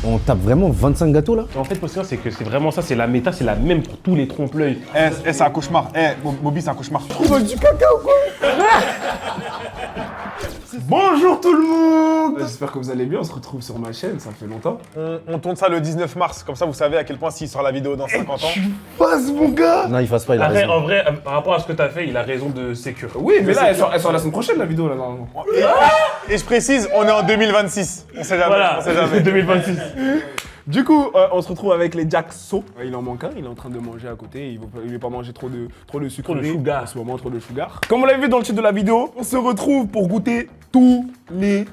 On tape vraiment 25 gâteaux là? En fait, le c'est que c'est vraiment ça, c'est la méta, c'est la même pour tous les trompe-l'œil. C'est un cauchemar. Bobby, c'est un cauchemar. Tu manges du caca ou quoi? Bonjour tout le monde. J'espère que vous allez bien, on se retrouve sur ma chaîne, ça fait longtemps. On tourne ça le 19 mars, comme ça vous savez à quel point s'il sort la vidéo dans 50 ans. Passe mon gars. Non, il fasse pas, il a Après, raison. en vrai, par rapport à ce que t'as fait, il a raison de sécure. Oui, mais là, elle sort la semaine prochaine la vidéo là normalement. Et je précise, on est en 2026. On sait jamais, Voilà, on sait jamais. 2026. Du coup, on se retrouve avec les Jackso. Il en manque un, il est en train de manger à côté. Il ne veut pas manger trop de sucre. Trop de sugar. En ce moment, trop de sugar. Comme vous l'avez vu dans le titre de la vidéo, on se retrouve pour goûter tous les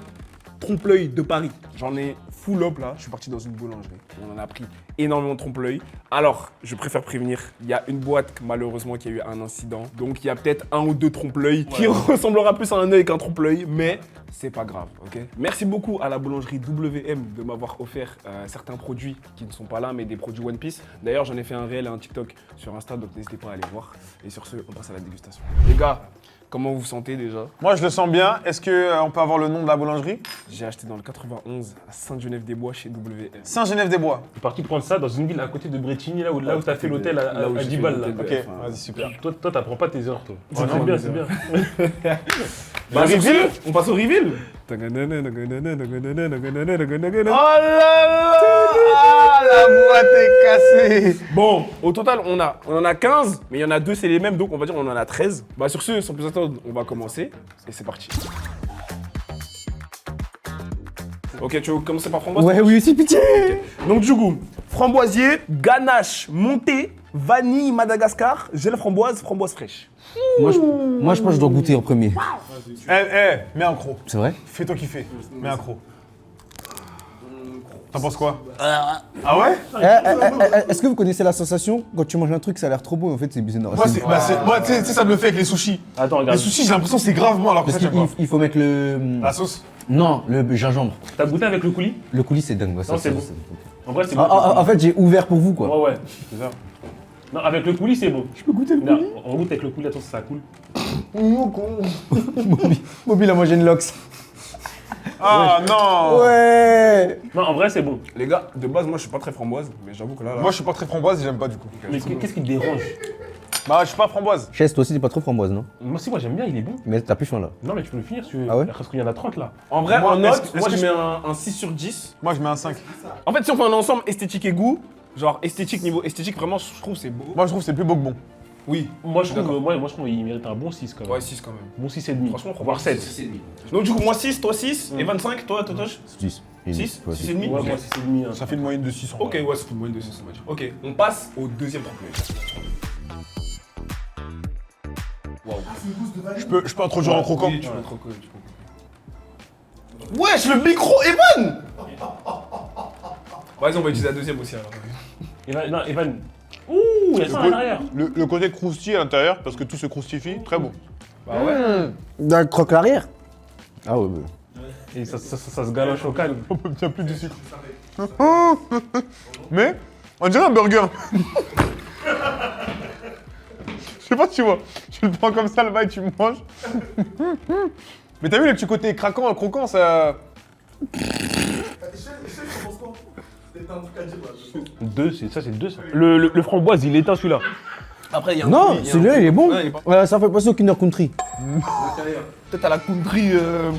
trompe-l'œil de Paris. J'en ai full up là. Je suis parti dans une boulangerie. On en a pris énormément de trompe-l'œil. Alors, je préfère prévenir, il y a une boîte malheureusement qui a eu un incident. Donc, il y a peut-être un ou deux trompe-l'œil qui ressemblera plus à un œil qu'un trompe-l'œil, mais c'est pas grave, ok? Merci beaucoup à la boulangerie WM de m'avoir offert certains produits qui ne sont pas là, mais des produits One Piece. D'ailleurs, j'en ai fait un réel et un TikTok sur Insta, donc n'hésitez pas à aller voir. Et sur ce, on passe à la dégustation. Les gars, comment vous vous sentez déjà? Moi je le sens bien. Est-ce qu'on peut avoir le nom de la boulangerie? J'ai acheté dans le 91 à Sainte-Geneviève-des-Bois chez WM. Saint-Genève-des-Bois. Je suis parti prendre ça dans une ville à côté de Bretigny, là où t'as fait l'hôtel Là où à j'ai 10 fait balles. Là. l'hôtel. Ok, vas-y, super. Toi, t'apprends pas tes heures, toi. C'est C'est bon, bien, c'est c'est bien. Bah, reveal, on passe au reveal. Oh là là, la boîte est cassée. Bon, au total, on en a 15, mais il y en a deux, c'est les mêmes, donc on va dire on en a 13. Bah sur ce, sans plus attendre, on va commencer. Et c'est parti. Ok, tu veux commencer par framboise? Ouais, oui, aussi, pitié! Donc du coup, framboisier, ganache, montée, vanille, Madagascar, gel framboise, framboise fraîche. Moi, je pense que je dois goûter en premier. Mets un croc. C'est vrai? Fais-toi kiffer. Mets un croc. T'en penses quoi? Ah ouais? Est-ce que vous connaissez la sensation quand tu manges un truc, ça a l'air trop beau, en fait, c'est bizarre. Moi, tu sais, ça me le fait avec les sushis. Attends, Les regarde. sushis, j'ai l'impression que c'est gravement alors que Parce ça, j'aime pas. qu'il faut mettre le. La sauce? Non, le gingembre. T'as goûté avec le coulis? Le coulis, c'est dingue. Ouais, ça, Non, c'est bon. En vrai, c'est bon. En fait, j'ai ouvert pour vous, quoi. Ouais, ouais. C'est ça. Non, avec le coulis, c'est bon. Je peux goûter le coulis? On goûte avec le coulis, attends, ça coule. Mobile a mangé une lox. Ah non! Ouais! Non, en vrai, c'est bon. Les gars, de base, moi je suis pas très framboise, mais j'avoue que là. Moi, je suis pas très framboise et j'aime pas du coup. Mais qu'est-ce qui te dérange? Bah, je suis pas framboise. Chess, toi aussi, t'es pas trop framboise, non? Moi, si, moi, j'aime bien, il est bon. Mais t'as plus faim là. Non, mais tu peux le finir si tu veux. Ah ouais? Parce qu'il y en a 30 là. En vrai, Moi, en note, est-ce moi que je mets un 6 sur 10. Moi, je mets un 5. En fait, si on fait un ensemble esthétique et goût, genre esthétique, niveau esthétique, vraiment, je trouve c'est beau. Moi, je trouve que c'est plus beau que bon. Oui. Moi, je trouve qu'il mérite un bon 6 quand même. Ouais, 6 quand même. Bon 6 et demi. Franchement, voire 7. Donc, du coup, moi 6, toi 6, et 25, toi, Totoche 6. 6 Ouais, 6 et demi. Ouais, Ok. moi 6 et demi. Ça fait une moyenne de 6 en Ok, ouais, c'est une moyenne de 6, on va dire. Ok, on passe au deuxième trompe-l'œil. Je peux introduire en croquant. Oui, tu peux croquer, tu peux croquer. Wesh, le micro, Evan! Vas-y, on va utiliser la deuxième aussi alors. Evan. Ouh, il y a ça à l'arrière. Le côté croustille à l'intérieur, parce que tout se croustifie, très beau. Bah ouais. D'un croque l'arrière. Ah ouais, bah. Et ça se galoche au calme. On peut bien plus du sucre. Mais, on dirait un burger. Je sais pas si tu vois. Tu le prends comme ça, le bail, tu manges. Mais t'as vu le petit côté craquant, croquant, ça... 2, c'est 2 ça. Le framboise, il éteint celui-là. Après, il y a un Non, fruit, il y a un celui-là, fruit. il est bon. Ouais, il est pas- Ouais, ça fait passer au Kinder Country. Peut-être à la country.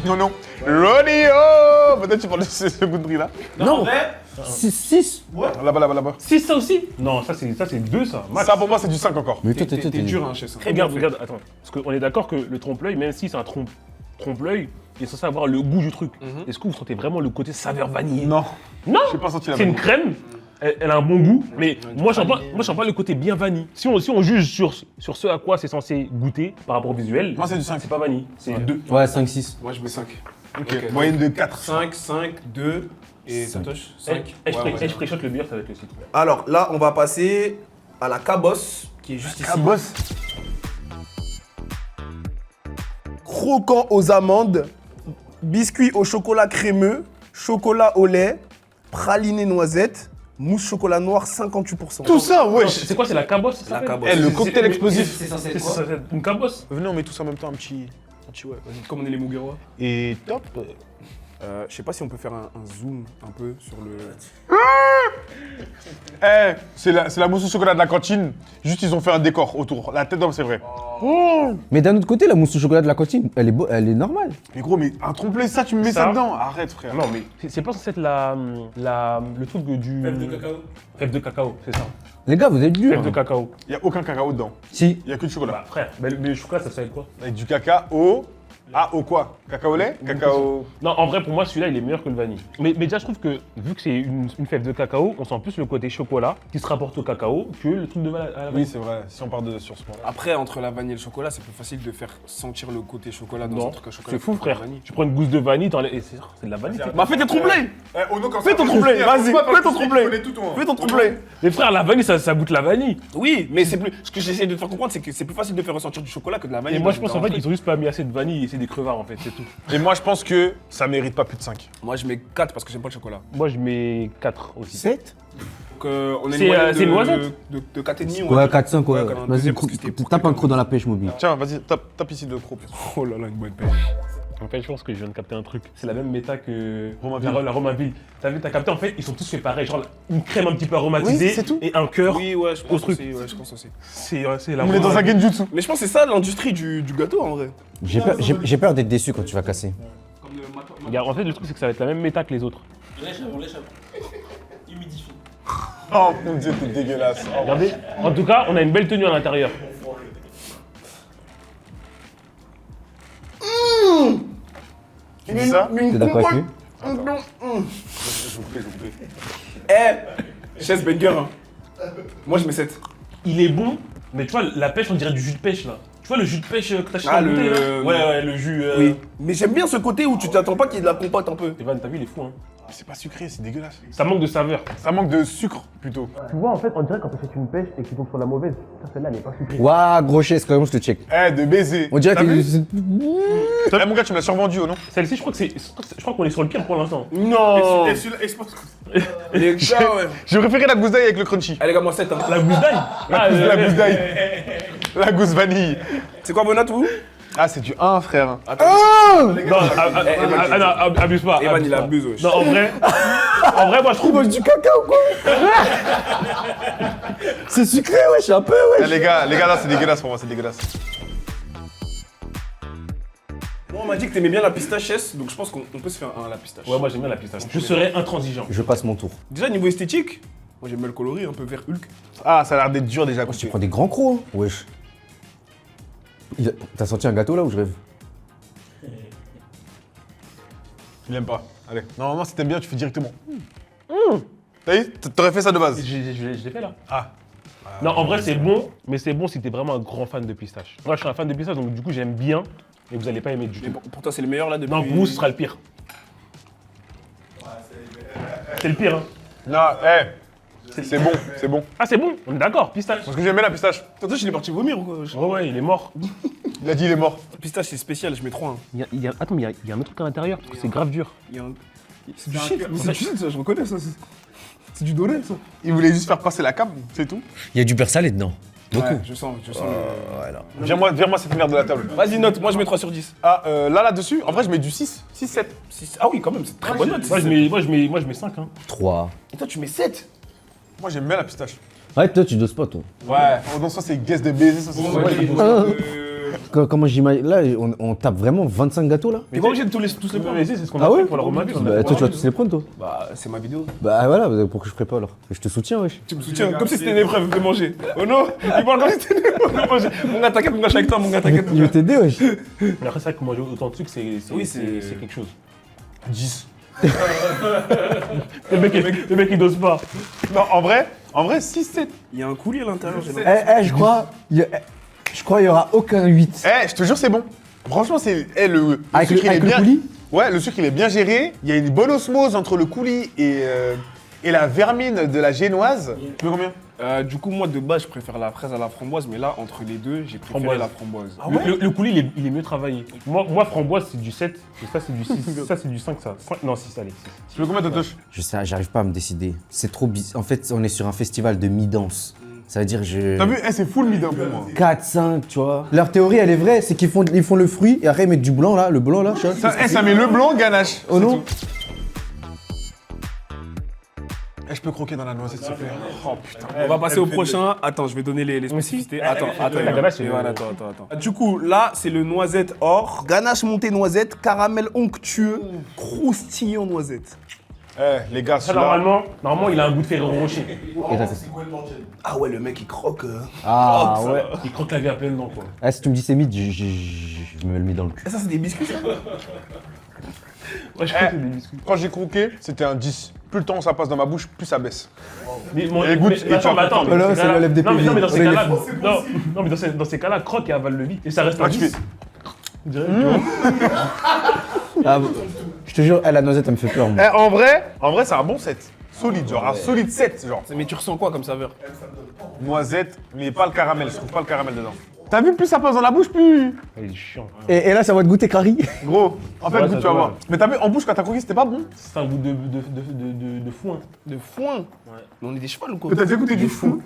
Non, non. Rodeo. Peut-être tu parles de ce goût de prix là. Non, en vrai, 6. Là-bas, là-bas, là-bas. 6 ça aussi? Non, ça c'est 2 ça. Max. Ça, pour moi, c'est du 5 encore. Mais toi, t'es dur, hein, chez ça. Regarde, attends. Parce qu'on est d'accord que le trompe-l'œil, même si c'est un trompe-l'œil, il est censé avoir le goût du truc. Est-ce que vous sentez vraiment le côté saveur vanille? Non. Non. J'ai pas senti la C'est une vanille. crème. Elle a un bon goût, mais moi je sens pas le côté bien vanille. Si on juge sur ce à quoi c'est censé goûter par rapport au visuel, Moi, c'est du 5. c'est pas vanille, c'est 2. Ouais, 5-6. Moi, je mets 5. Ok. Moyenne de 4. 5, 5, 2 et Totoche 5. Je préchote le beurre, ça va être le citron. Alors là, on va passer à la cabosse qui est juste ici. Ah, boss. Croquant aux amandes, biscuit au chocolat crémeux, chocolat au lait, praliné noisette, mousse chocolat noir 58%. Tout ça, wesh. C'est quoi, c'est la cabosse ça s'appelle? cabosse. Eh, le cocktail explosif. C'est censé C'est être quoi? une cabosse. Venez, on met tous en même temps un petit ouais. Comme on est les Muguerois. Et top. Je sais pas si on peut faire un zoom un peu sur le. Eh, c'est la mousse au chocolat de la cantine. Juste, ils ont fait un décor autour. La tête d'homme, c'est vrai. Mais d'un autre côté, la mousse au chocolat de la cantine, elle est normale. Mais gros, mais un trompe-l'œil, ça, tu me mets ça Ça dedans. Arrête, frère. Non, mais c'est pas censé être le truc du. Fève de cacao. Fève de cacao, c'est ça. Les gars, vous êtes durs. Fève de cacao. Il n'y a aucun cacao dedans. Si. Il n'y a que du chocolat. Bah, frère, mais le chocolat, ça fait quoi? Avec du cacao. Ah, au quoi? Cacao lait? Cacao. Non, en vrai, pour moi, celui-là, il est meilleur que le vanille. Mais déjà, je trouve que, vu que c'est une fève de cacao, on sent plus le côté chocolat qui se rapporte au cacao que le truc de à la vanille. Oui, c'est vrai. Si on part sur ce point-là. Après, entre la vanille et le chocolat, c'est plus facile de faire sentir le côté chocolat dans Non, un truc à chocolat. c'est fou, que frère. la vanille. Tu prends une gousse de vanille, et c'est de la vanille. Bah, fais tes trompe-l'œil. Fais ton trompe-l'œil, vas-y, fais ton trompe-l'œil. Fais ton trompe-l'œil. Mais frère, la vanille, ça goûte la vanille. Oui, mais c'est plus. Ce que j'essaie de te faire comprendre, c'est que c'est plus facile de faire ressentir du chocolat que de la vanille. Et moi, je pense dans en un fait truc. qu'ils ont juste pas mis assez de vanille et c'est des crevards en fait, c'est tout. Et moi, je pense que ça mérite pas plus de 5. Moi, je mets 4 parce que j'aime pas le chocolat. Moi, je mets 4 aussi. 7 Donc, on a C'est, une moyenne c'est noisette. de 4,5. Ouais, 4-5, ouais. quand même, Vas-y, deuxième, parce que c'était tape un creux dans la pêche, mobile. Tiens, vas-y, tape ici de trop. Oh là là, une bonne pêche. En fait, je pense que je viens de capter un truc. C'est la même méta que Romainville. la Romainville. T'as capté, en fait, ils sont tous faits pareil. Genre une crème un petit peu aromatisée Oui, c'est tout. et un cœur. Oui, ouais, je pense truc. aussi. Ouais, je pense aussi. C'est la On est dans un genjutsu. Mais je pense que c'est ça l'industrie du gâteau en vrai. J'ai peur d'être déçu quand tu vas casser. Comme le matin. Regarde, en fait, le truc, c'est que ça va être la même méta que les autres. On l'échappe. Humidifie. Oh mon dieu, t'es dégueulasse. Oh. Regardez, en tout cas, on a une belle tenue à l'intérieur. Tu dis ça? T'es d'accord avec lui? Chaise banger. Hein. Moi, je mets 7. Il est bon, mais tu vois, la pêche, on dirait du jus de pêche là. Tu vois le jus de pêche que t'as acheté Ah, en bouteille là? le- Ouais, le jus. Oui. Mais j'aime bien ce côté où tu t'attends pas qu'il y ait de la compote un peu. Evan, t'as vu, il est fou, hein. C'est pas sucré, c'est dégueulasse. Ça manque de saveur. Ça manque de sucre plutôt. Tu vois, en fait, on dirait quand tu fais une pêche et que tu tombes sur la mauvaise, celle-là, elle est pas sucrée. Ouah, gros chest, quand même, je te check. Eh, de baiser. On dirait T'as vu que. Eh, mon gars, tu me l'as survendu, oh non? Celle-ci, je crois qu'on est sur le pire pour l'instant. Non. Les gars, ouais. J'ai préféré la gousse d'ail avec le crunchy. Allez, gars, moi 7. Hein. La gousse d'ail. La gousse d'ail. La gousse vanille. C'est quoi vos notes, vous? Ah, c'est du 1, frère. Non, abuse pas. Evan, abuse il pas. abuse, wesh. Non, en vrai, moi, je trouve. Du caca ou quoi? C'est sucré, wesh, un peu, Eh, wesh. les gars, là, c'est dégueulasse pour moi, c'est dégueulasse. Moi, on m'a dit que t'aimais bien la pistache, donc je pense qu'on peut se faire un à la pistache. Ouais, moi, j'aime bien la pistache. Je serais intransigeant. Je passe mon tour. Déjà, niveau esthétique, moi j'aime bien le coloris, un peu vert Hulk. Ah, ça a l'air d'être dur déjà. Tu prends des grands crocs, hein. Wesh. T'as senti un gâteau là ou je rêve? Il aime pas. Allez. Normalement, si t'aimes bien, tu fais directement. T'as vu? T'aurais fait ça de base. Je l'ai fait là. Ah. Non, en vrai, c'est bon, mais c'est bon si t'es vraiment un grand fan de pistache. Moi, je suis un fan de pistache, donc du coup, j'aime bien, mais vous allez pas aimer du Mais tout. bon, pour toi, c'est le meilleur là depuis. Non, pour vous, ce sera le pire. C'est le pire, hein. Non, c'est bon, c'est bon. Ah, c'est bon, on est d'accord, pistache. Parce que j'aimais la pistache. Toi, il est parti vomir ou quoi? Ouais, il est mort. Il a dit il est mort. Pistache, c'est spécial, je mets 3. Hein. Attends, mais il y a un autre truc à l'intérieur, parce que c'est grave dur. Il y a un. C'est du shit, c'est du shit, ça, je reconnais ça. C'est du doré, ça. Il voulait juste faire passer la cam, c'est tout. Il y a du beurre salé dedans. Ouais, je sens le. Viens-moi cette merde de la table. Vas-y, note, moi je mets 3 sur 10. Ah, là-dessus, en vrai, je mets du 6, 6, 7. Ah oui, quand même, c'est très bonne note. Moi, je mets 5, hein. 3. Et toi, tu mets 7. Moi, j'aime bien la pistache. Ouais, toi, tu doses pas, toi. Ouais. Oh, non, ça, c'est guess de baiser, ça, c'est Comment j'imagine. Là, on tape vraiment 25 gâteaux là? T'es pas obligé de tous les prendre. Mais c'est ce qu'on Ah a ouais? fait pour la Romainville. Bah, toi, tu vas tous les prendre, toi. Bah, c'est ma vidéo. Bah voilà, pour que je ferai pas alors. Je te soutiens, wesh. Tu me soutiens comme si c'était une épreuve de manger. Oh non, il parle comme si c'était une épreuve de manger. Mon gars, t'inquiète, mon gars, je suis avec toi, mon gars, t'inquiète. Je vais t'aider, wesh. Mais après, c'est vrai que manger autant de sucre, c'est Oui, c'est- quelque chose. 10. Le mec, il dose pas. Non, en vrai, 6, 7. Il y a un coulis à l'intérieur, j'ai Je crois. Il y aura aucun 8. Eh, je te jure, c'est bon. Franchement, c'est. Le Avec sucre, il est le bien. coulis? Ouais, le sucre, il est bien géré. Il y a une bonne osmose entre le coulis et la vermine de la génoise. Tu veux combien? Du coup, moi, de base, je préfère la fraise à la framboise, mais là, entre les deux, j'ai préféré Framboise. la framboise. Le coulis, il est mieux travaillé. Moi, framboise, c'est du 7, et ça, c'est du 6. Ça, c'est du 5, ça. Non, 6, allez. 6. Tu veux combien, Totoche? Je sais, j'arrive pas à me décider. C'est trop bizarre. En fait, on est sur un festival de mi-danse. Ça veut dire je... T'as vu, c'est full mid hein, pour moi. 4, 5, tu vois. Leur théorie, elle est vraie, c'est qu'ils font le fruit et après ils mettent du blanc là, le blanc là, tu vois. Ça met le blanc, ganache. Oh non. Je peux croquer dans la noisette, s'il te plaît. Oh putain. On va passer au prochain. Attends, je vais donner les spécificités. Attends. La ganache, c'est Voilà, attends. Du coup, là, c'est le noisette or. Ganache montée noisette, caramel onctueux, croustillant noisette. Les gars, Ça, celui-là... normalement, il a un goût de Ferrero Rocher. Et là, c'est- Ah ouais, le mec, il croque. Ah ouais. Il croque la vie à plein dedans, quoi. Ah, si tu me dis c'est mid, je me le mets dans le cul. Ça, c'est des biscuits, ça? Ouais, je crois que c'est des biscuits. Quand j'ai croqué, c'était un 10. Plus le temps ça passe dans ma bouche, plus ça baisse. Mais, Et goûte, et tu vas attends, Oh là, c'est le lève des non, mais dans ces PV. cas-là, non, mais dans ces cas-là, croque et avale le vite. Et ça reste un Ah, tu 10. fais- Direct, tu vois. Ah, je te jure, la noisette, elle me fait peur. Moi. En vrai, c'est un bon 7. Solide, genre un solide 7, genre. Mais tu ressens quoi comme saveur? Noisette, mais pas le caramel, je trouve pas le caramel dedans. T'as vu, plus ça passe dans la bouche, plus... Il est chiant. Et là, ça va te goûter Crary. Gros, en fait, Ouais, goûte, ça tu vas doit, voir. ouais. Mais t'as vu, en bouche, quand t'as croqué, c'était pas bon. C'est un goût de foin. De foin. Mais on est des chevals ou quoi? Mais t'as déjà goûté du fou.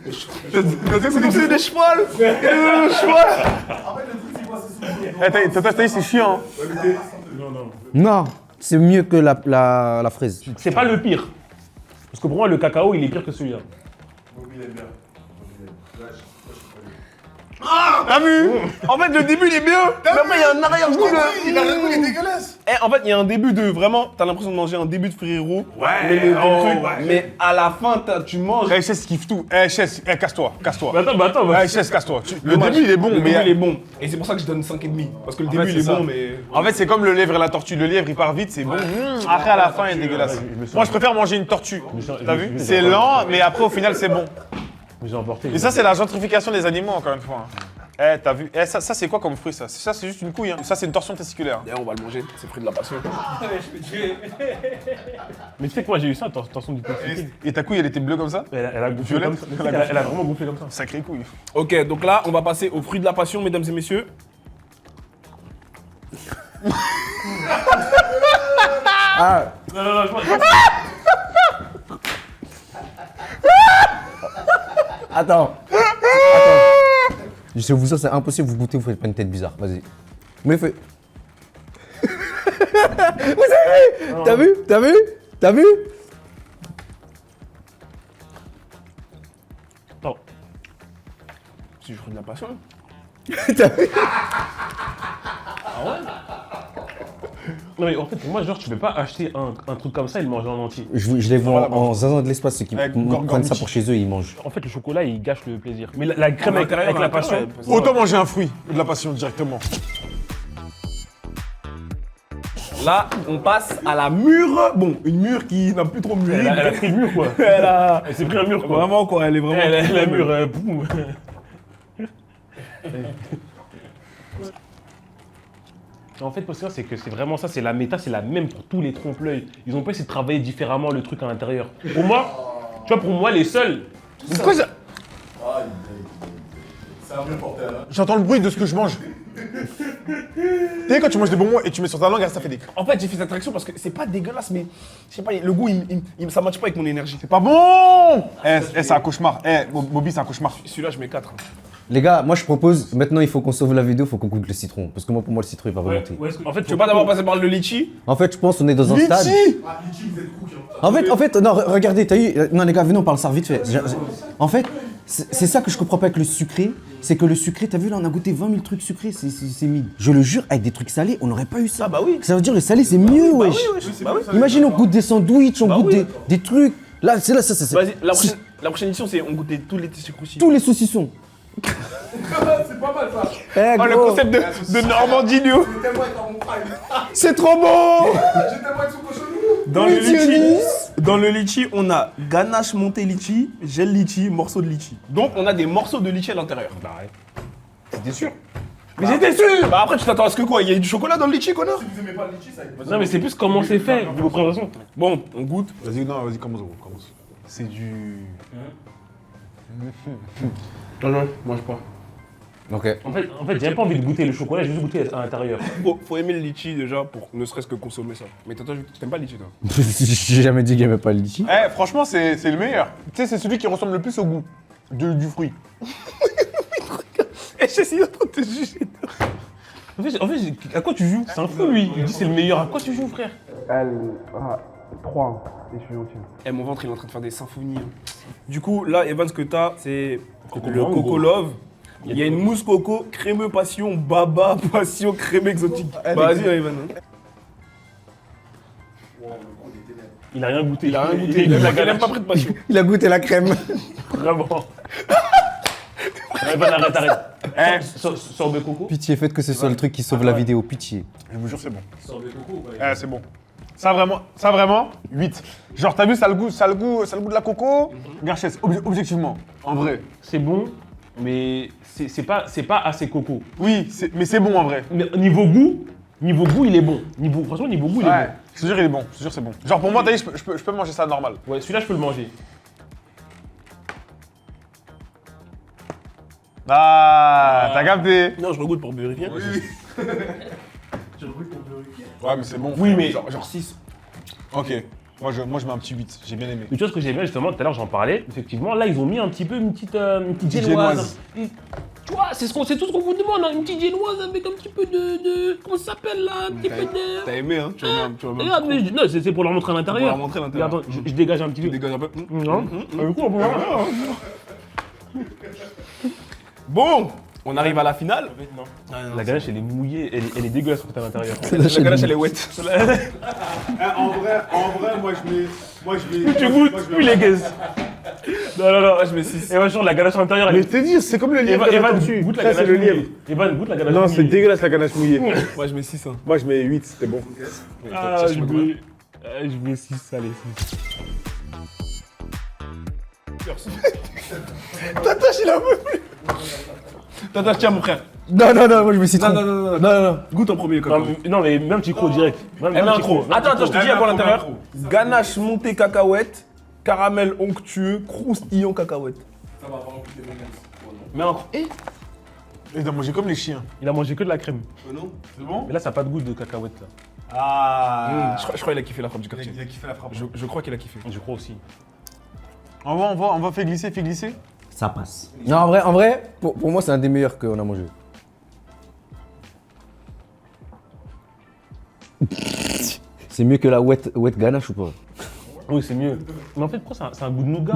T'as déjà goûté du fou. des chevals. T'as dit, c'est chiant. Non, c'est mieux que la fraise. C'est pas le pire. Parce que pour moi, le cacao, il est pire que celui-là. T'as vu? En fait, le début, il est bien. Mais après, il y a un arrière-goût de... Il a l'air il est dégueulasse. En fait, il y a un début de vraiment... T'as l'impression de manger un début de Ferrero. Mais le truc... Mais à la fin, tu manges... Chess kiffe tout. Chess, casse-toi. Mais attends, Chess, casse-toi. Le début, il est bon, Le début, mais... il est bon. Et c'est pour ça que je donne 5,5. Parce que le début, fait, il est c'est ça. bon, mais... En fait, c'est comme le lièvre et la tortue. Le lièvre, il part vite, c'est bon. Après, à la fin, il est dégueulasse. Moi, je préfère manger une tortue. T'as vu? C'est lent, mais après, au final, c'est bon. J'ai emporté. Et ça, c'est la gentrification des animaux, encore une fois. T'as vu? Ça, c'est quoi comme fruit, ça? Ça, c'est juste une couille. Hein. Ça, c'est une torsion testiculaire. D'ailleurs, on va le manger. C'est fruit de la passion. Mais tu sais que moi, j'ai eu ça, attention du testicule. Et ta couille, elle était bleue comme ça? Elle a gonflé Violette. comme ça. Elle a vraiment gonflé comme ça. Sacrée couille. Ok, donc là, on va passer au fruit de la passion, mesdames et messieurs. Ah, Non, je pense. attends. Je vous jure, c'est impossible, vous goûtez, vous faites pas une tête bizarre. Vas-y. Mais fais. Vous avez vu? T'as vu? T'as vu? T'as vu? Attends. C'est du fruit de la passion. T'as vu? Non, mais en fait, pour moi, genre, tu peux pas acheter un truc comme ça et le manger en entier. Je les vois en zinzin de l'espace, ceux qui Avec prennent ça pour chez eux, ils mangent. En fait, le chocolat, il gâche le plaisir. Mais la crème avec la passion. Autant manger un fruit de la passion directement. Là, on passe à la mûre. Bon, une mûre qui n'a plus trop mûri. Elle a pris le mur, quoi. Elle s'est pris un mur, quoi. Vraiment, quoi, elle est vraiment... Elle a mur, boum. En fait, parce que c'est vraiment ça, c'est la méta, c'est la même pour tous les trompe-l'œil. Ils ont pas essayé de travailler différemment le truc à l'intérieur. Pour moi, tu vois, pour moi, les seuls. Pourquoi ça? J'entends le bruit de ce que je mange. Tu sais, quand tu manges des bonbons et tu mets sur ta langue, ça fait des... En fait, j'ai fait cette réaction parce que c'est pas dégueulasse, mais je sais pas, le goût, ça matche pas avec mon énergie. C'est pas bon! C'est un cauchemar. Bobby, c'est un cauchemar. Celui-là, je mets 4. Les gars, moi je propose, maintenant il faut qu'on sauve la vidéo, il faut qu'on goûte le citron. Parce que moi, pour moi, le citron il va remonter. En fait, Tu veux pas d'abord passer par le litchi? En fait, je pense qu'on est dans un stade. Litchi! En fait, non, regardez, t'as eu. Non, les gars, venez, on parle ça vite fait. En fait, c'est ça que je comprends pas avec le sucré. C'est que le sucré, t'as vu là, on a goûté 20 000 trucs sucrés, c'est mid. Je le jure, avec des trucs salés, on n'aurait pas eu ça. Ah bah oui. Ça veut dire le salé, c'est mieux, wesh. Bah oui. Imagine, on goûte des sandwichs, on goûte oui. des trucs. Là, c'est là, ça. Vas-y, la prochaine édition, c'est on goûtait tous les tissus croustilles. Tous les saucissons. C'est pas mal ça. Eh, Oh, le gros, concept de Normandie, nous. J'étais tellement être dans mon prime. c'est trop bon. J'étais tellement être sous cochonou. Dans le litchi, on a ganache montée litchi, gel litchi, morceaux de litchi. Donc, on a des morceaux de litchi à l'intérieur. Bah ouais. T'es sûr? Mais j'étais sûr. Bah après, tu t'attends à ce que quoi? Il y a du chocolat dans le litchi, connard? Si vous aimez pas le litchi, ça va être Non, mais c'est plus comment c'est fait, vos présentations. Bon, on goûte. Vas-y, non, vas-y, commence. C'est du... Non, mange pas. Ok. En fait, j'ai pas envie de goûter le chocolat, j'ai juste goûté à l'intérieur. Faut aimer le litchi déjà pour ne serait-ce que consommer ça. Mais toi, t'aimes pas le litchi, toi? J'ai jamais dit qu'il n'y avait pas le litchi. Franchement, c'est le meilleur. Tu sais, c'est celui qui ressemble le plus au goût. Du fruit. Et je suis en train de te juger. En fait, à quoi tu joues? C'est un fou, lui. Il dit c'est le meilleur. À quoi tu joues, frère? 3. Et je suis gentil. Eh, mon ventre, il est en train de faire des symphonies. Du coup, là, Evan, ce que t'as, c'est le Blanc, Coco gros. Love. Il y a une mousse coco, crémeux passion, baba, passion, crémeux exotique. Bah, vas-y, Evan. Il a rien goûté. Il a rien goûté. Il a Il a galère même pas pris de passion. Il a goûté la crème. Vraiment. Evan, arrête. Sorbet coco. Pitié, faites que ce soit le truc qui sauve la vidéo, pitié. Je vous jure, c'est bon. C'est bon. Ça vraiment, 8. Genre, t'as vu, ça a le goût de la coco. Garchès, objectivement, en vrai. C'est bon, mais c'est pas assez coco. Oui, mais c'est bon en vrai. Mais niveau goût, il est bon. Franchement, niveau goût, il est Ouais, je te jure, il est bon. Je te jure, c'est bon. Genre, pour moi, t'as dit, je peux manger ça normal. bon. Ouais, celui-là, je peux le manger. Ah, t'as capté. Non, je regoute pour vérifier. Ouais, mais c'est bon. Oui, mais Genre 6. Ok. Moi, je mets un petit 8. J'ai bien aimé. Mais tu vois ce que j'ai bien justement, tout à l'heure j'en parlais, effectivement, là ils ont mis un petit peu une petite Génoise. génoise. Tu vois, c'est tout ce qu'on vous demande, hein, une petite génoise avec un petit peu de comment ça s'appelle là, un petit peu de... T'as aimé, hein? Tu vas même. Regarde, mais non, c'est pour leur montrer à l'intérieur. Pour leur montrer à l'intérieur. Attends, je dégage un petit Tu peu. dégages un peu. Non. Du coup, on peut voir. Bon, on arrive à la finale. La ganache elle est mouillée, elle est dégueulasse quand t'es à l'intérieur. La ganache, elle est wet. En vrai, moi je mets. Tu goûtes, plus les gaz. Non, Je mets 6. Evan, sur la ganache à l'intérieur, Mais elle je t'ai dit, c'est comme le lièvre. Evan, dessus. goûte la Ça, ganache c'est le mouillée. lièvre. Evan, goûte la ganache Non, mouillée. c'est dégueulasse la ganache mouillée. Moi, je mets 6. Hein. Moi je mets 8, c'était bon. Ah, je mets 6, allez, 6. Tatache, il a peu plus. Tatache, tiens, mon frère. Non, moi je me citron. Non. Goûte en premier, Coco. Non, mais même petit croc direct. Même Elle met un petit croc. croc. Attends, je te dis à quoi à l'intérieur. Ganache montée cacahuète, caramel onctueux, croustillant cacahuète. Mais un croc. Ils ont mangé comme les chiens. Il a mangé que de la crème. C'est bon? Mais là, ça n'a pas de goût de cacahuète là. Ah. Je crois qu'il a kiffé la frappe du quartier. Il a kiffé la frappe. Je crois qu'il a kiffé. Je crois aussi. On va faire glisser. Ça passe. Non, en vrai, pour moi, c'est un des meilleurs qu'on a mangé. C'est mieux que la wet ganache ou pas? Oui, c'est mieux. Mais en fait, pourquoi c'est un goût de nougat?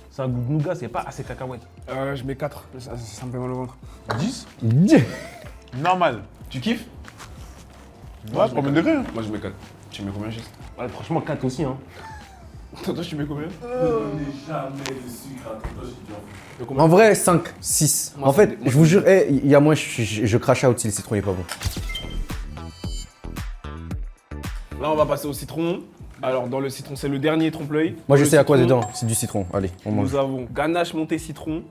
C'est un goût de nougat, c'est pas assez cacahuète. Je mets 4. Ça me fait mal au ventre. 10? Yeah. Normal. Tu kiffes? Ouais, premier degré. Hein. Moi, je mets 4. Tu mets combien, Gis? Ouais, franchement, 4 aussi. Hein. Toi, tu mets combien? En vrai, 5, 6. En fait, je vous jure, il y a moi, je crash out si le citron est pas bon. Là, on va passer au citron. Alors, dans le citron, c'est le dernier trompe-l'œil. Moi, je Le sais à quoi citron, dedans. C'est du citron. Allez, on mange. Nous avons ganache montée citron,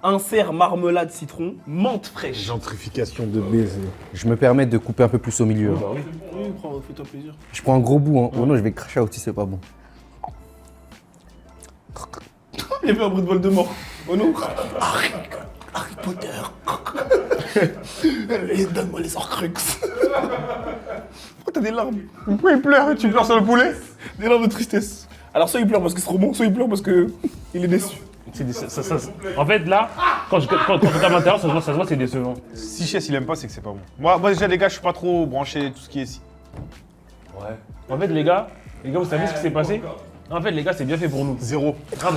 insert marmelade citron, menthe fraîche. Gentrification de baiser. Je me permets de couper un peu plus au milieu. hein. Oui, fais-toi plaisir. Je prends un gros bout, hein. Oh non, je vais crash out si c'est pas bon. Il a fait un bruit de vol de mort. Oh non. Harry Potter. Donne-moi les Horcrux. Pourquoi t'as des larmes? Pourquoi il pleure? Tu pleures sur le poulet? Des larmes de tristesse. Alors soit il pleure parce que c'est trop bon, soit il pleure parce que il est déçu. En fait, là, quand je regarde à l'intérieur, ça se voit, c'est décevant. Si Chess il aime pas, c'est que c'est pas bon. Moi déjà les gars, je suis pas trop branché tout ce qui est ici. En fait, les gars, vous savez ce qui s'est passé? En fait, les gars, c'est bien fait pour nous. 0. Ah,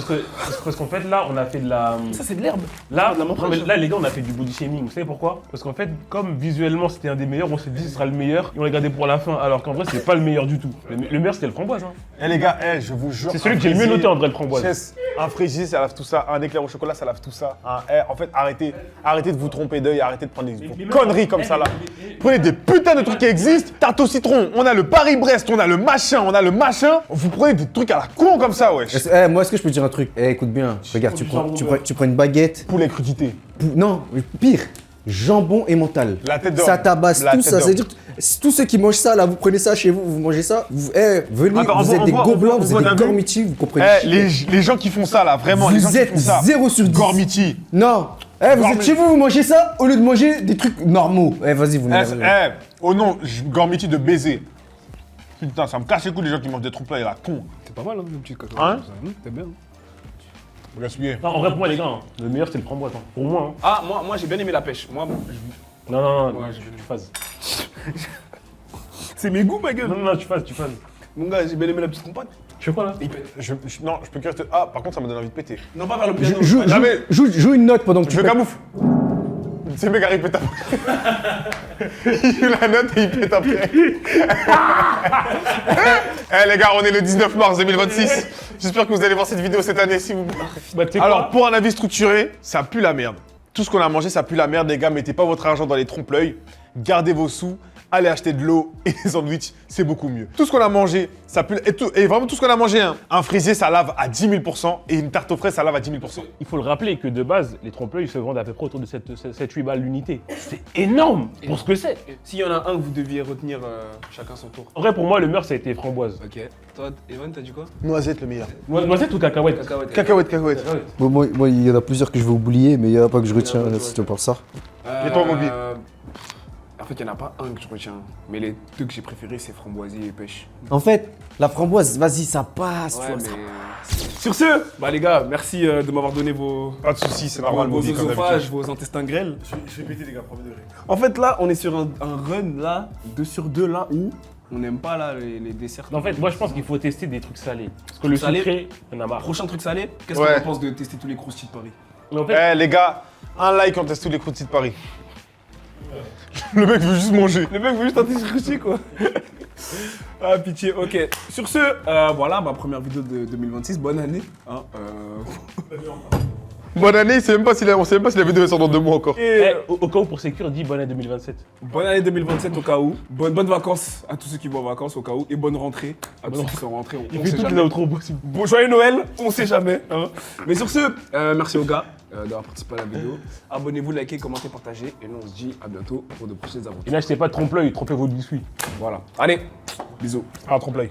parce qu'en fait, là, on a fait de la... Ça c'est de l'herbe. Là, de la menthe non, mais fraîche. là, les gars, on a fait du body shaming. Vous savez pourquoi? Parce qu'en fait, comme visuellement c'était un des meilleurs, on s'est dit ce sera le meilleur et on l'a gardé pour la fin. Alors qu'en vrai, c'est pas le meilleur du tout. Le meilleur, c'était le framboise. Hein. Eh les gars, je vous jure. C'est celui que j'ai le mieux noté en vrai, le framboise. Chess, un fraisier, ça lave tout ça. Un éclair au chocolat, ça lave tout ça. En fait, arrêtez de vous tromper d'œil, arrêtez de prendre des conneries comme ça là. Prenez des putains de trucs qui existent. Tarte au citron, on a le Paris-Brest, on a le machin. Vous prenez des trucs à la con comme ça, wesh. Moi, est-ce que je peux te dire un truc? Écoute bien, regarde, tu prends une baguette. Poulet crudité. Non, pire, jambon et mental. La tête d'homme. Ça tabasse La tout tête ça. d'homme. C'est-à-dire que tous ceux qui mangent ça, là, vous prenez ça chez vous, vous mangez ça. Venez, Attends, vous on êtes des voit- gobelins, on vous voit êtes des d'un gormiti, vous comprenez. Les gens qui font ça là, vraiment, les gens Vous qui êtes font ça. 0 sur 10. Gormiti. Non. Vous êtes chez vous, vous mangez ça au lieu de manger des trucs normaux. Vas-y, vous m'énervez. Oh non, Gormiti de baiser. Putain, ça me casse les couilles les gens qui mangent des trompe-l'œil là, con. C'est pas mal, hein, le petit caca. Hein? T'es bien. Faut gaspiller. Non, en vrai, pour moi, les gars, hein, le meilleur, c'est le framboise. Hein. Pour moi. Hein. Ah, moi j'ai bien aimé la pêche. Moi, Non, Ouais, tu fasses. c'est mes goûts, ma gueule. Non, tu fasses. Mon gars, j'ai bien aimé la petite compote. Tu fais quoi là? Il pète. Non, je peux que rester. Ah, par contre, ça me donne envie de péter. Non, pas vers le piano. Joue une note pendant que Je tu veux pètes. camoufle. C'est le mec qui pète après. Il joue la note et il pète après. Eh les gars, on est le 19 mars 2026. J'espère que vous allez voir cette vidéo cette année, s'il vous plaît. Bah, tu sais Alors, quoi pour un avis structuré, ça pue la merde. Tout ce qu'on a mangé, ça pue la merde, les gars. Mettez pas votre argent dans les trompe-l'œil. Gardez vos sous. Allez acheter de l'eau et des sandwichs, c'est beaucoup mieux. Tout ce qu'on a mangé, ça pue. Et vraiment tout ce qu'on a mangé, hein. Un frisé, ça lave à 10 000 % et une tarte aux fraises, ça lave à 10 000 %. Il faut le rappeler que de base, les trompe-l'œil se vendent à peu près autour de 7-8 balles l'unité. C'est énorme pour ce que c'est. S'il y en a un que vous deviez retenir chacun son tour. En vrai, pour moi, le meilleur, ça a été framboise. Ok. Toi, Evan, t'as dit quoi? Noisette, le meilleur. Noisette ou cacahuète? Cacahuète, cacahuète. Bon, moi, il y en a plusieurs que je vais oublier, mais il y en a pas que je retiens là, si tu parles ça. Et toi, Moby? En fait, il n'y en a pas un que je retiens. Mais les deux que j'ai préférés, c'est framboisier et pêche. En fait, la framboise, vas-y, ça passe. tu vois, ça- Sur ce, bah les gars, merci de m'avoir donné vos, Pas de soucis, c'est normal, vos Moby, comme œsophages, d'habitude. vos intestins grêles. Je vais péter, les gars, premier degré. En fait, là, on est sur un run, là, 2 sur 2, là, où on n'aime pas, là, les desserts. En fait, moi, je pense qu'il faut tester des trucs salés. Parce que le Salé. sucré, il y en a marre. Prochain truc salé, qu'est-ce Ouais. que tu penses de tester tous les croustilles de Paris? Mais en fait, Eh les gars, un like, on teste tous les croustilles de Paris. Le mec veut juste manger. Le mec veut juste un petit croustille, quoi. Ah, pitié, ok. Sur ce, voilà, ma première vidéo de 2026, bonne année. Hein, Bonne année, on sait même pas si la vidéo sort dans 2 mois encore. Et au cas où, pour Sécure, dis bonne année 2027. bonne année 2027 au cas où. Bonnes vacances à tous ceux qui vont en vacances au cas où. Et bonne rentrée à tous ceux qui sont rentrés. Il On fait sait toutes jamais. les outros possibles. Bon, joyeux Noël, on sait jamais. Hein. Mais sur ce, merci aux gars d'avoir participé à la vidéo. Abonnez-vous, likez, commentez, partagez. Et nous, on se dit à bientôt pour de prochaines Et aventures. n'achetez pas de trompe-l'œil, trompez votre biscuit. Voilà. Allez, bisous. Ah, trompe-l'œil.